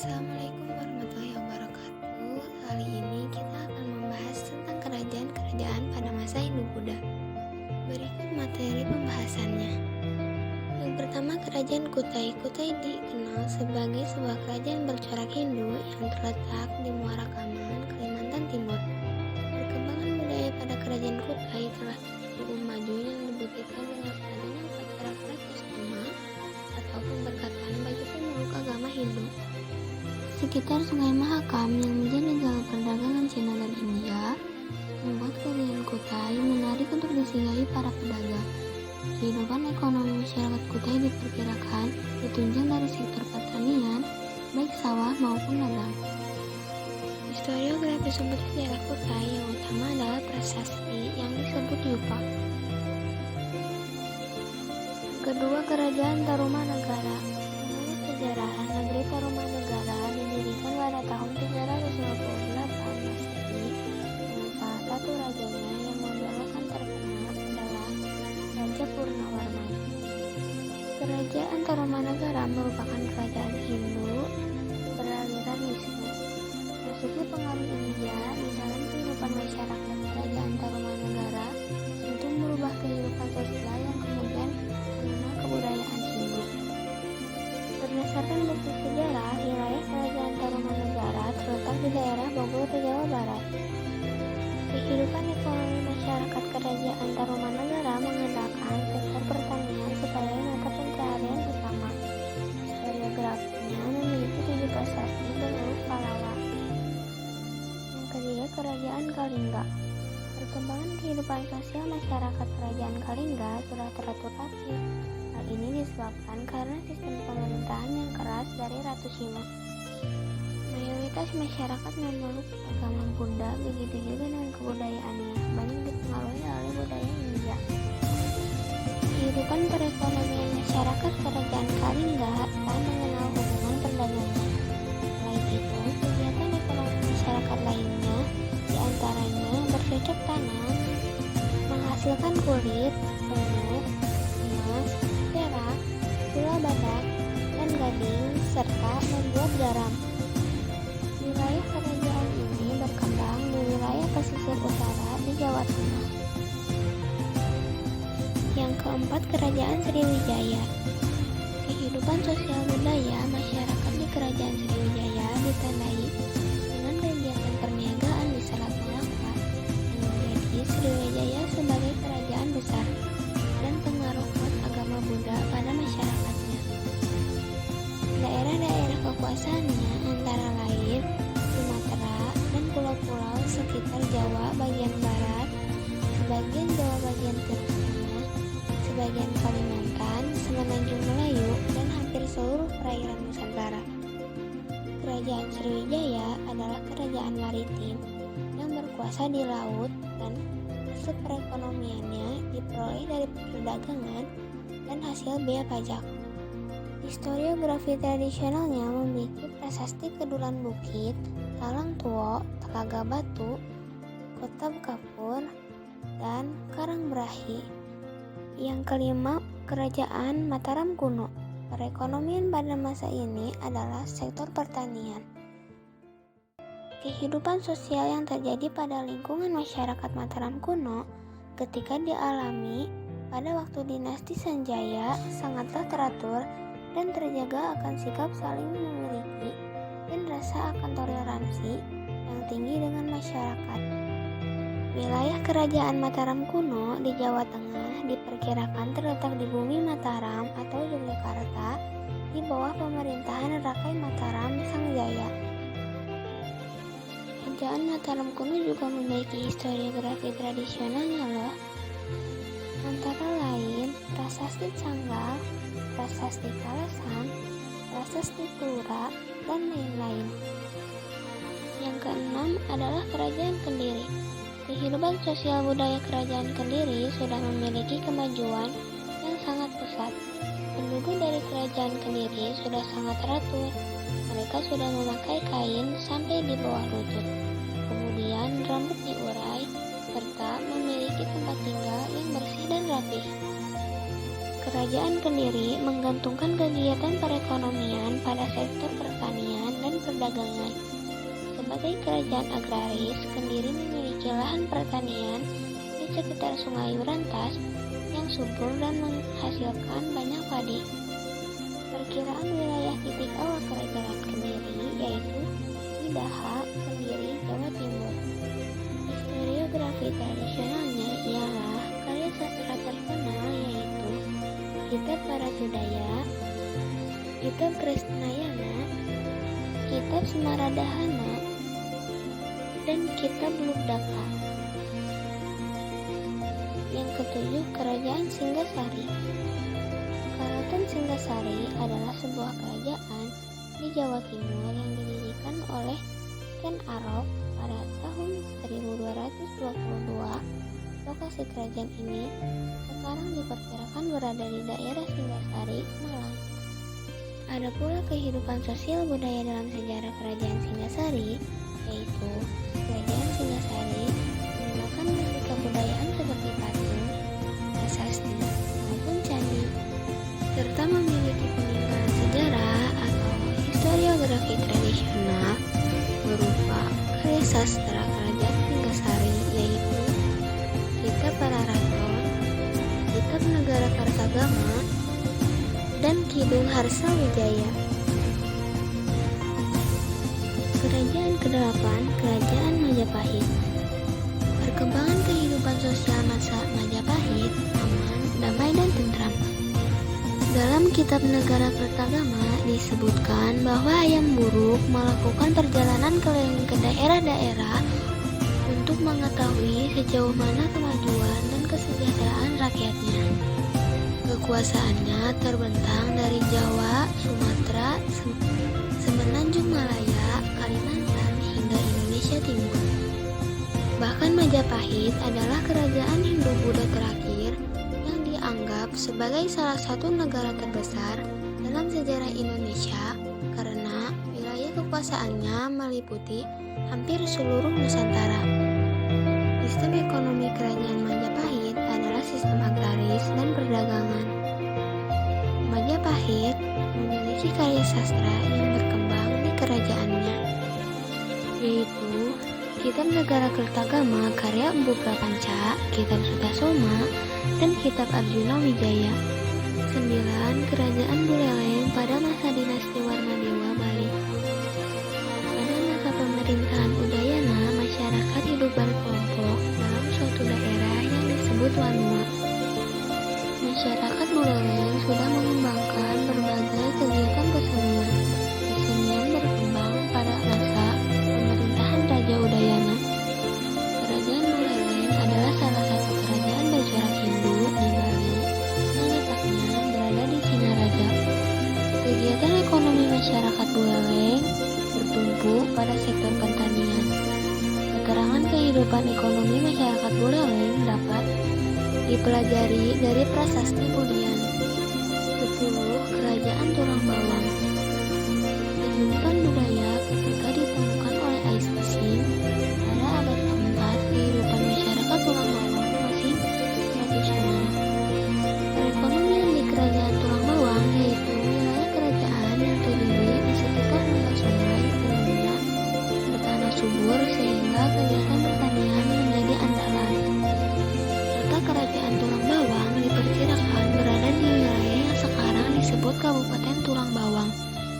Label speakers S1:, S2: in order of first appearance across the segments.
S1: Assalamualaikum warahmatullahi wabarakatuh. Kali ini kita akan membahas tentang kerajaan-kerajaan pada masa Hindu Buddha. Berikut materi pembahasannya. Yang pertama, Kerajaan Kutai. Kutai dikenal sebagai sebuah kerajaan bercorak Hindu yang terletak di Muara Kaman, Kalimantan Timur. Perkembangan budaya pada Kerajaan Kutai telah cukup maju yang dibuktikan dengan adanya upacara Pratistama atau pemberkatan bagi pemeluk agama Hindu. Sekitar Sungai Mahakam yang menjadi jalur perdagangan Cina dan India membuat Kerajaan Kutai menarik untuk disinggahi para pedagang. Kehidupan ekonomi masyarakat Kutai diperkirakan ditunjang dari sektor pertanian, baik sawah maupun ladang. Historiografi sumber sejarah Kutai yang utama adalah prasasti yang disebut Yupa. Kedua, Kerajaan Tarumanagara. Menurut sejarah, negeri Tarumanagara didirikan pada tahun 358 Masehi dengan salah satu rajanya yang membelakan terkenal adalah Raja Purnawarman. Kerajaan Tarumanagara merupakan kerajaan Hindu beraliran Wisnu. Masuknya pengaruh India di dalam kehidupan masyarakat Kerajaan Tarumanagara untuk merubah kehidupan sosial yang kemudian mengenal kebudayaan Hindu. Berdasarkan bukti sejarah, wilayah Kerajaan Tarumanagara terletak di daerah Bogor, Jawa Barat. Kehidupan ekonomi masyarakat Kerajaan Tarumanagara mengandalkan sektor pertanian sebagai mata pencaharian utama. Historiografinya memiliki 7 prasasti berurut Pallawa. Yang ketiga, Kerajaan Kalingga. Perkembangan kehidupan sosial masyarakat Kerajaan Kalingga sudah teratur rapi. Hal ini disebabkan karena sistem pemerintahan yang keras dari Ratu Sima. Mayoritas masyarakat memeluk agama Buddha, begitu juga dengan kebudayaannya, banyak dipengaruhi oleh budaya India. Kehidupan perekonomian masyarakat Kerajaan Kalingga tak mengenal hubungan perdagangan. Selain itu, kegiatan ekonomi masyarakat lainnya diantaranya bercocok tanam, menghasilkan kulit, tenun, emas, perak, gula badak, dan gading, serta membuat garam. Wilayah kerajaan ini berkembang di wilayah pesisir utara di Jawa Tengah. Yang keempat, Kerajaan Sriwijaya. Kehidupan sosial budaya masyarakat di Kerajaan Sriwijaya ditandai dengan kegiatan perniagaan di Selat Malaka yang menjadi Sriwijaya sebagai kerajaan besar dan pengaruh kuat agama Buddha pada masyarakatnya. Daerah-daerah kekuasaannya antara lain Sumatera dan pulau-pulau sekitar Jawa bagian barat, sebagian Jawa bagian tengah, sebagian Kalimantan, semenanjung Melayu, dan hampir seluruh perairan Nusantara. Kerajaan Sriwijaya adalah kerajaan maritim yang berkuasa di laut dan hasil perekonomiannya diperoleh dari perdagangan dan hasil bea pajak. Historiografi tradisionalnya memiliki prasasti Kedulan Bukit, Talang Tuo, Telaga Batu, Kota Kapur, dan Karangbrahi. Yang kelima, Kerajaan Mataram Kuno. Perekonomian pada masa ini adalah sektor pertanian. Kehidupan sosial yang terjadi pada lingkungan masyarakat Mataram kuno ketika dialami pada waktu dinasti Sanjaya sangatlah teratur dan terjaga akan sikap saling memiliki dan rasa akan toleransi yang tinggi dengan masyarakat. Wilayah Kerajaan Mataram kuno di Jawa Tengah diperkirakan terletak di bumi Mataram atau Yogyakarta di bawah pemerintahan Rakai Mataram Sangjaya. Kerajaan Mataram kuno juga memiliki historiografi tradisionalnya loh. Antara lain Prasasti Canggal, Prasasti Kalasan, Prasasti Kelura, dan lain-lain. Yang keenam adalah Kerajaan Kendiri. Kehidupan sosial budaya Kerajaan Kendiri sudah memiliki kemajuan yang sangat pesat. Penduduk dari Kerajaan Kendiri sudah sangat teratur. Mereka sudah memakai kain sampai di bawah lutut. Kemudian rambut diurai, serta memiliki tempat tinggal yang bersih dan rapih. Kerajaan Kendiri menggantungkan kegiatan perekonomian pada sektor pertanian dan perdagangan. Sebagai kerajaan agraris, Kendiri memiliki lahan pertanian di sekitar Sungai Berantas yang subur dan menghasilkan banyak padi. Perkiraan wilayah titik awal kerajaan Kendiri yaitu Idaha, Kendiri, Jawa Timur. Historiografi tradisionalnya ialah karya sastra terkenal yaitu Kitab Paratudaya, Kitab Krisnayana, Kitab Semaradahana, dan Kitab Lubdaka. Yang ketujuh, Kerajaan Singgasari. Karaton Singgasari adalah sebuah kerajaan di Jawa Timur yang didirikan oleh Ken Arok pada tahun 1222. Lokasi kerajaan ini sekarang diperkirakan berada di daerah Singgasari, Malang. Ada pula kehidupan sosial budaya dalam sejarah Kerajaan Singgasari, yaitu Kerajaan Singgasari menggunakan musik kebudayaan seperti patung, prasasti, maupun candi, serta memiliki peninggalan sejarah atau historiografi tradisional berupa karya sastra Kerajaan Singgasari yaitu Kitab Pararaton, Kitab Negara Kartagama, dan Kidung Harsa Wijaya. Kerajaan ke-8, Kerajaan Majapahit. Perkembangan kehidupan sosial masa Majapahit aman, damai, dan tentram. Dalam Kitab Negara Kartagama disebutkan bahwa Hayam Wuruk melakukan perjalanan keliling ke daerah-daerah untuk mengetahui sejauh mana kemajuan dan kesejahteraan rakyatnya. Kekuasaannya terbentang dari Jawa, Sumatera, Semenanjung Malaya, Kalimantan, hingga Indonesia Timur. Bahkan Majapahit adalah kerajaan Hindu-Buddha terakhir yang dianggap sebagai salah satu negara terbesar dalam sejarah Indonesia karena wilayah kekuasaannya meliputi hampir seluruh Nusantara. Sistem ekonomi kerajaan Majapahit adalah sistem agraris dan perdagangan. Majapahit memiliki karya sastra yang berkembang di kerajaannya, yaitu Kitab Negara Kertagama karya Empu Prapanca, Kitab Sutasoma, dan Kitab Arjuna Wijaya. 9. Kerajaan Buleleng pada masa dinasti Warmadewa Bali. Pada masa pemerintahan Udayana, masyarakat hidup berkelompok dalam suatu daerah yang disebut Wanua. Masyarakat Buleleng sudah mengembangkan berbagai kegiatan kesenian. Kesenian berkembang pada masa pemerintahan Raja Udayana. Kerajaan Buleleng adalah salah satu kerajaan bercorak Hindu di Bali yang letaknya berada di Singaraja. Kegiatan ekonomi masyarakat Buleleng bertumpu pada sektor pertanian. Keterangan kehidupan ekonomi masyarakat Buleleng dapat dipelajari dari prasasti Budian. 10. Kerajaan Tulang Bawang. Kehidupan budaya ketika ditemukan oleh Ais Kasim pada abad keempat, kehidupan masyarakat Tulang Bawang masih tradisional. Perekonomian di Kerajaan Tulang Bawang yaitu wilayah kerajaan yang terdiri di sekitar 6 sungai umumnya bertanah subur sehingga kegiatan pertanian menjadi andalan. Kerajaan Tulang Bawang diperkirakan berada di wilayah yang sekarang disebut Kabupaten Tulang Bawang,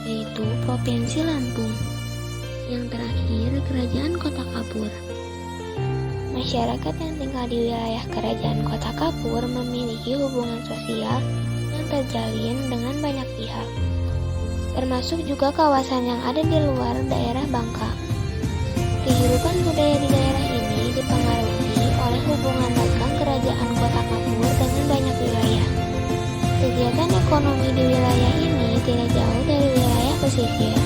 S1: yaitu Provinsi Lampung. Yang terakhir, Kerajaan Kota Kapur. Masyarakat yang tinggal di wilayah Kerajaan Kota Kapur memiliki hubungan sosial yang terjalin dengan banyak pihak, termasuk juga kawasan yang ada di luar daerah Bangka. Kehidupan budaya di daerah ini dipengaruhi oleh hubungan dagang Kerajaan Kota Kapur dengan banyak wilayah. Kegiatan ekonomi di wilayah ini tidak jauh dari wilayah pesisir,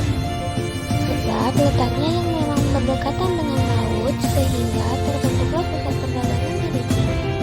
S1: sebab letaknya yang memang berdekatan dengan laut sehingga terbentuklah pusat perdagangan maritim.